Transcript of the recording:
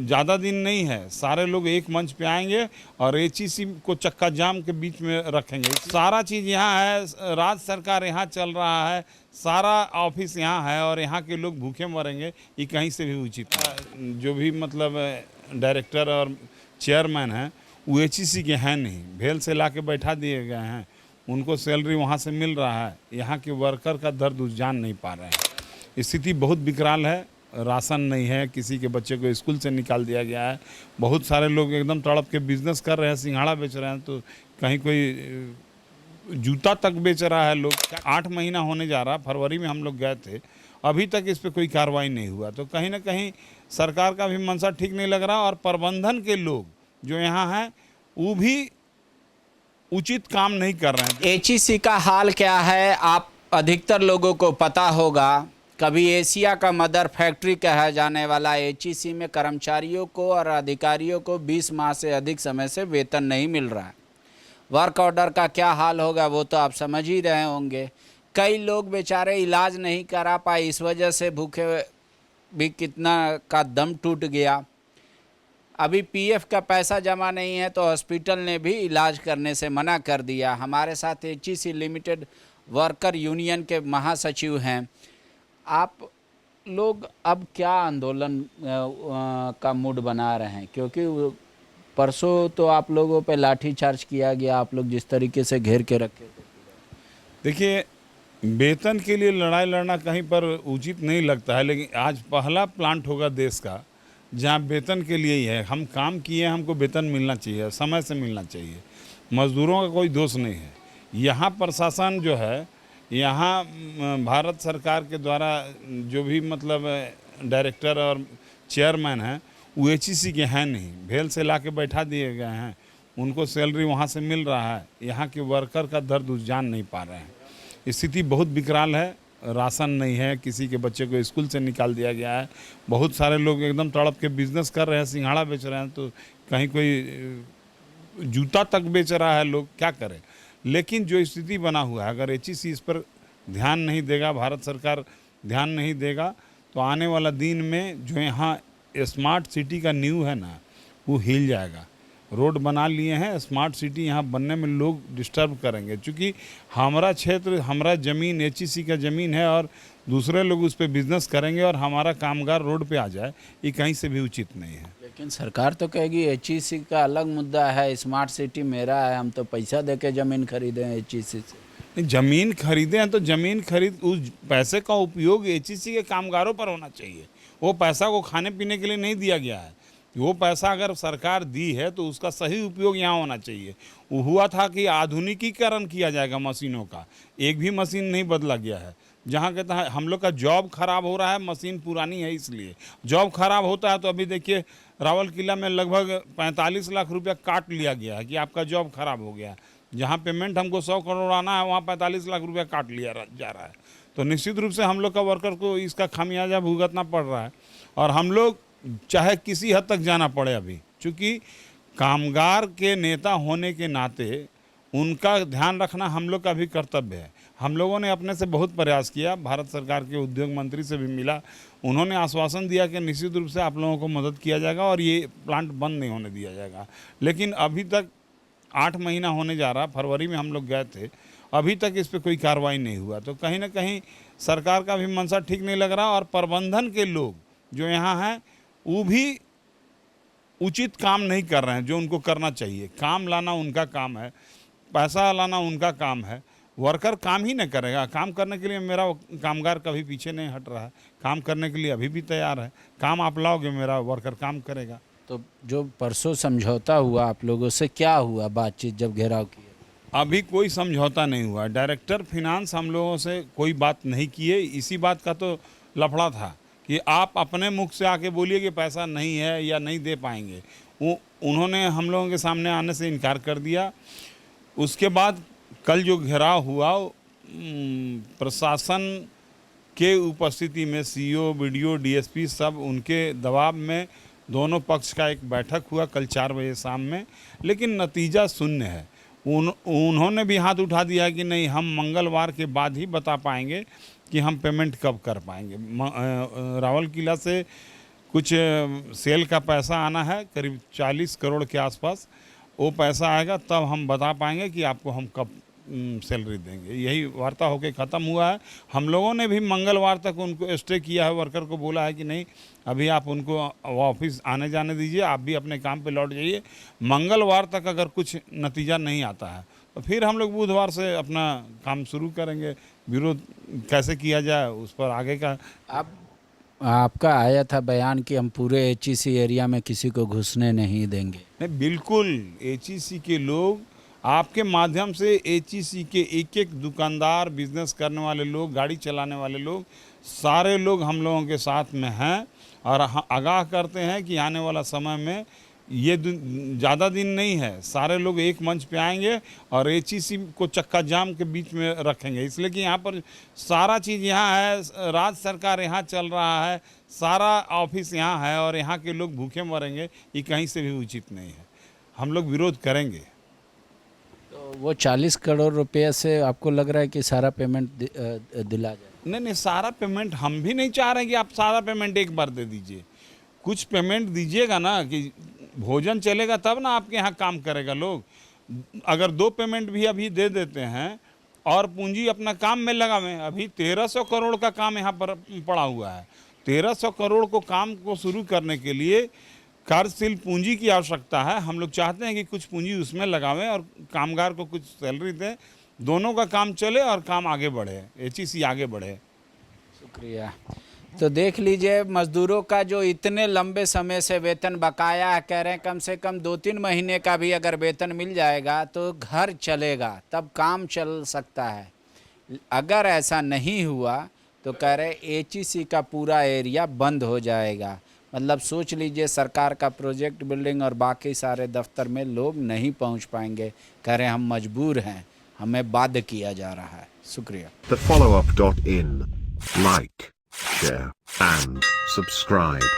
ज़्यादा दिन नहीं है, सारे लोग एक मंच पे आएंगे और एचईसी को चक्का जाम के बीच में रखेंगे। सारा चीज़ यहाँ है, राज्य सरकार यहाँ चल रहा है, सारा ऑफिस यहाँ है और यहाँ के लोग भूखे मरेंगे, ये कहीं से भी उचित है। जो भी मतलब डायरेक्टर और चेयरमैन हैं वो एचईसी के हैं नहीं, भेल से ला के बैठा दिए गए हैं। उनको सैलरी वहाँ से मिल रहा है, यहाँ के वर्कर का दर्द जान नहीं पा रहे हैं। स्थिति बहुत विकराल है, राशन नहीं है, किसी के बच्चे को स्कूल से निकाल दिया गया है। बहुत सारे लोग एकदम तड़प के बिजनेस कर रहे हैं, सिंघाड़ा बेच रहे हैं, तो कहीं कोई जूता तक बेच रहा है लोग। 8 महीना होने जा रहा, फरवरी में हम लोग गए थे, अभी तक इस पर कोई कार्रवाई नहीं हुआ। तो कहीं ना कहीं सरकार का भी मंशा ठीक नहीं लग रहा और प्रबंधन के लोग जो यहाँ हैं वो भी उचित काम नहीं कर रहे हैं। एचईसी का हाल क्या है, आप अधिकतर लोगों को पता होगा। कभी एशिया का मदर फैक्ट्री कहा जाने वाला एचईसी में कर्मचारियों को और अधिकारियों को 20 माह से अधिक समय से वेतन नहीं मिल रहा है। वर्क ऑर्डर का क्या हाल होगा वो तो आप समझ ही रहे होंगे। कई लोग बेचारे इलाज नहीं करा पाए, इस वजह से भूखे भी कितना का दम टूट गया। अभी पीएफ का पैसा जमा नहीं है तो हॉस्पिटल ने भी इलाज करने से मना कर दिया। हमारे साथ एचईसी लिमिटेड वर्कर यूनियन के महासचिव हैं। आप लोग अब क्या आंदोलन का मूड बना रहे हैं, क्योंकि परसों तो आप लोगों पे लाठीचार्ज किया गया, आप लोग जिस तरीके से घेर के रखे थे। देखिए, वेतन के लिए लड़ाई लड़ना कहीं पर उचित नहीं लगता है, लेकिन आज पहला प्लांट होगा देश का जहाँ वेतन के लिए ही है। हम काम किए, हमको वेतन मिलना चाहिए, समय से मिलना चाहिए। मजदूरों का कोई दोष नहीं है। यहाँ प्रशासन जो है, यहाँ भारत सरकार के द्वारा जो भी मतलब डायरेक्टर और चेयरमैन हैं वो एचईसी के हैं नहीं, भेल से ला के बैठा दिए गए हैं। उनको सैलरी वहाँ से मिल रहा है, यहाँ के वर्कर का दर्द जान नहीं पा रहे हैं। स्थिति बहुत विकराल है, राशन नहीं है, किसी के बच्चे को स्कूल से निकाल दिया गया है। बहुत सारे लोग एकदम तड़प के बिजनेस कर रहे हैं, सिंघाड़ा बेच रहे हैं, तो कहीं कोई जूता तक बेच रहा है लोग, क्या करें। लेकिन जो स्थिति बना हुआ है, अगर एचईसी इस पर ध्यान नहीं देगा, भारत सरकार ध्यान नहीं देगा, तो आने वाला दिन में जो यहाँ स्मार्ट सिटी का नींव है ना, वो हिल जाएगा। रोड बना लिए हैं, स्मार्ट सिटी यहाँ बनने में लोग डिस्टर्ब करेंगे, क्योंकि हमारा क्षेत्र, हमारा ज़मीन एचईसी का ज़मीन है और दूसरे लोग उस पर बिजनेस करेंगे और हमारा कामगार रोड पे आ जाए, ये कहीं से भी उचित नहीं है। लेकिन सरकार तो कहेगी एचईसी का अलग मुद्दा है, स्मार्ट सिटी मेरा है, हम तो पैसा दे के ज़मीन खरीदे हैं एचईसी से। ज़मीन खरीदे हैं तो ज़मीन खरीद, उस पैसे का उपयोग एचईसी के कामगारों पर होना चाहिए। वो पैसा को खाने पीने के लिए नहीं दिया गया है। वो पैसा अगर सरकार दी है तो उसका सही उपयोग यहाँ होना चाहिए। वो हुआ था कि आधुनिकीकरण किया जाएगा मशीनों का, एक भी मशीन नहीं बदला गया है। जहाँ कहता है हम लोग का जॉब खराब हो रहा है, मशीन पुरानी है इसलिए जॉब खराब होता है। तो अभी देखिए रावल किला में लगभग 45 लाख रुपया काट लिया गया है कि आपका जॉब खराब हो गया। जहाँ पेमेंट हमको 100 करोड़ आना है, वहाँ 45 लाख रुपया काट लिया जा रहा है। तो निश्चित रूप से हम लोग का वर्कर को इसका खामियाजा भुगतना पड़ रहा है। और हम लोग चाहे किसी हद तक जाना पड़े अभी, चूँकि कामगार के नेता होने के नाते उनका ध्यान रखना हम लोग का भी कर्तव्य है। हम लोगों ने अपने से बहुत प्रयास किया, भारत सरकार के उद्योग मंत्री से भी मिला, उन्होंने आश्वासन दिया कि निश्चित रूप से आप लोगों को मदद किया जाएगा और ये प्लांट बंद नहीं होने दिया जाएगा। लेकिन अभी तक 8 महीना होने जा रहा, फरवरी में हम लोग गए थे, अभी तक इस पर कोई कार्रवाई नहीं हुआ। तो कहीं ना कहीं सरकार का भी मंशा ठीक नहीं लग रहा और प्रबंधन के लोग जो यहाँ हैं वो भी उचित काम नहीं कर रहे हैं जो उनको करना चाहिए। काम लाना उनका काम है, पैसा लाना उनका काम है। वर्कर काम ही नहीं करेगा, काम करने के लिए मेरा कामगार कभी पीछे नहीं हट रहा है, काम करने के लिए अभी भी तैयार है। काम आप लाओगे, मेरा वर्कर काम करेगा। तो जो परसों समझौता हुआ आप लोगों से, क्या हुआ बातचीत जब घेराव किया? अभी कोई समझौता नहीं हुआ। डायरेक्टर फिनांस हम लोगों से कोई बात नहीं किए। इसी बात का तो लफड़ा था कि आप अपने मुख से आके बोलिए कि पैसा नहीं है या नहीं दे पाएंगे। उन्होंने हम लोगों के सामने आने से इनकार कर दिया। उसके बाद कल जो घेराव हुआ, प्रशासन के उपस्थिति में सीईओ, बीडीओ, डीएसपी सब उनके दबाव में दोनों पक्ष का एक बैठक हुआ कल 4 बजे शाम में, लेकिन नतीजा शून्य है। उन्होंने भी हाथ उठा दिया कि नहीं, हम मंगलवार के बाद ही बता पाएंगे कि हम पेमेंट कब कर पाएंगे। रावल किला से कुछ सेल का पैसा आना है करीब 40 करोड़ के आसपास। वो पैसा आएगा तब हम बता पाएंगे कि आपको हम कब सैलरी देंगे। यही वार्ता होके ख़त्म हुआ है। हम लोगों ने भी मंगलवार तक उनको स्टे किया है, वर्कर को बोला है कि नहीं अभी आप उनको ऑफिस आने जाने दीजिए, आप भी अपने काम पे लौट जाइए। मंगलवार तक अगर कुछ नतीजा नहीं आता है तो फिर हम लोग बुधवार से अपना काम शुरू करेंगे। विरोध कैसे किया जाए उस पर आगे का। आपका आया था बयान कि हम पूरे एचईसी एरिया में किसी को घुसने नहीं देंगे। नहीं, बिल्कुल एचईसी के लोग आपके माध्यम से एचईसी के एक एक दुकानदार, बिजनेस करने वाले लोग, गाड़ी चलाने वाले लोग, सारे लोग हम लोगों के साथ में हैं और आगाह करते हैं कि आने वाला समय में ये ज़्यादा दिन नहीं है, सारे लोग एक मंच पे आएंगे और एचईसी को चक्का जाम के बीच में रखेंगे। इसलिए कि यहाँ पर सारा चीज़ यहाँ है, राज्य सरकार यहाँ चल रहा है, सारा ऑफिस यहाँ है और यहाँ के लोग भूखे मरेंगे, ये कहीं से भी उचित नहीं है। हम लोग विरोध करेंगे। तो वो 40 करोड़ रुपये से आपको लग रहा है कि सारा पेमेंट दिला जाए? नहीं, सारा पेमेंट हम भी नहीं चाह रहे कि आप सारा पेमेंट एक बार दे दीजिए। कुछ पेमेंट दीजिएगा ना, कि भोजन चलेगा तब ना आपके यहाँ काम करेगा लोग। अगर 2 पेमेंट भी अभी दे देते हैं और पूंजी अपना काम में लगावें। अभी 1300 करोड़ का काम यहाँ पर पड़ा हुआ है। 1300 करोड़ को काम को शुरू करने के लिए कार्यशील पूंजी की आवश्यकता है। हम लोग चाहते हैं कि कुछ पूंजी उसमें लगावें और कामगार को कुछ सैलरी दें, दोनों का काम चले और काम आगे बढ़े, एचईसी आगे बढ़े। शुक्रिया। तो देख लीजिए, मजदूरों का जो इतने लंबे समय से वेतन बकाया है, कह रहे हैं कम से कम 2-3 महीने का भी अगर वेतन मिल जाएगा तो घर चलेगा, तब काम चल सकता है। अगर ऐसा नहीं हुआ तो कह रहे एचईसी का पूरा एरिया बंद हो जाएगा। मतलब सोच लीजिए, सरकार का प्रोजेक्ट बिल्डिंग और बाकी सारे दफ्तर में लोग नहीं पहुंच पाएंगे। कह रहे हम मजबूर हैं, हमें बाध्य किया जा रहा है। शुक्रिया। TheFollowUp.in, like, share and subscribe.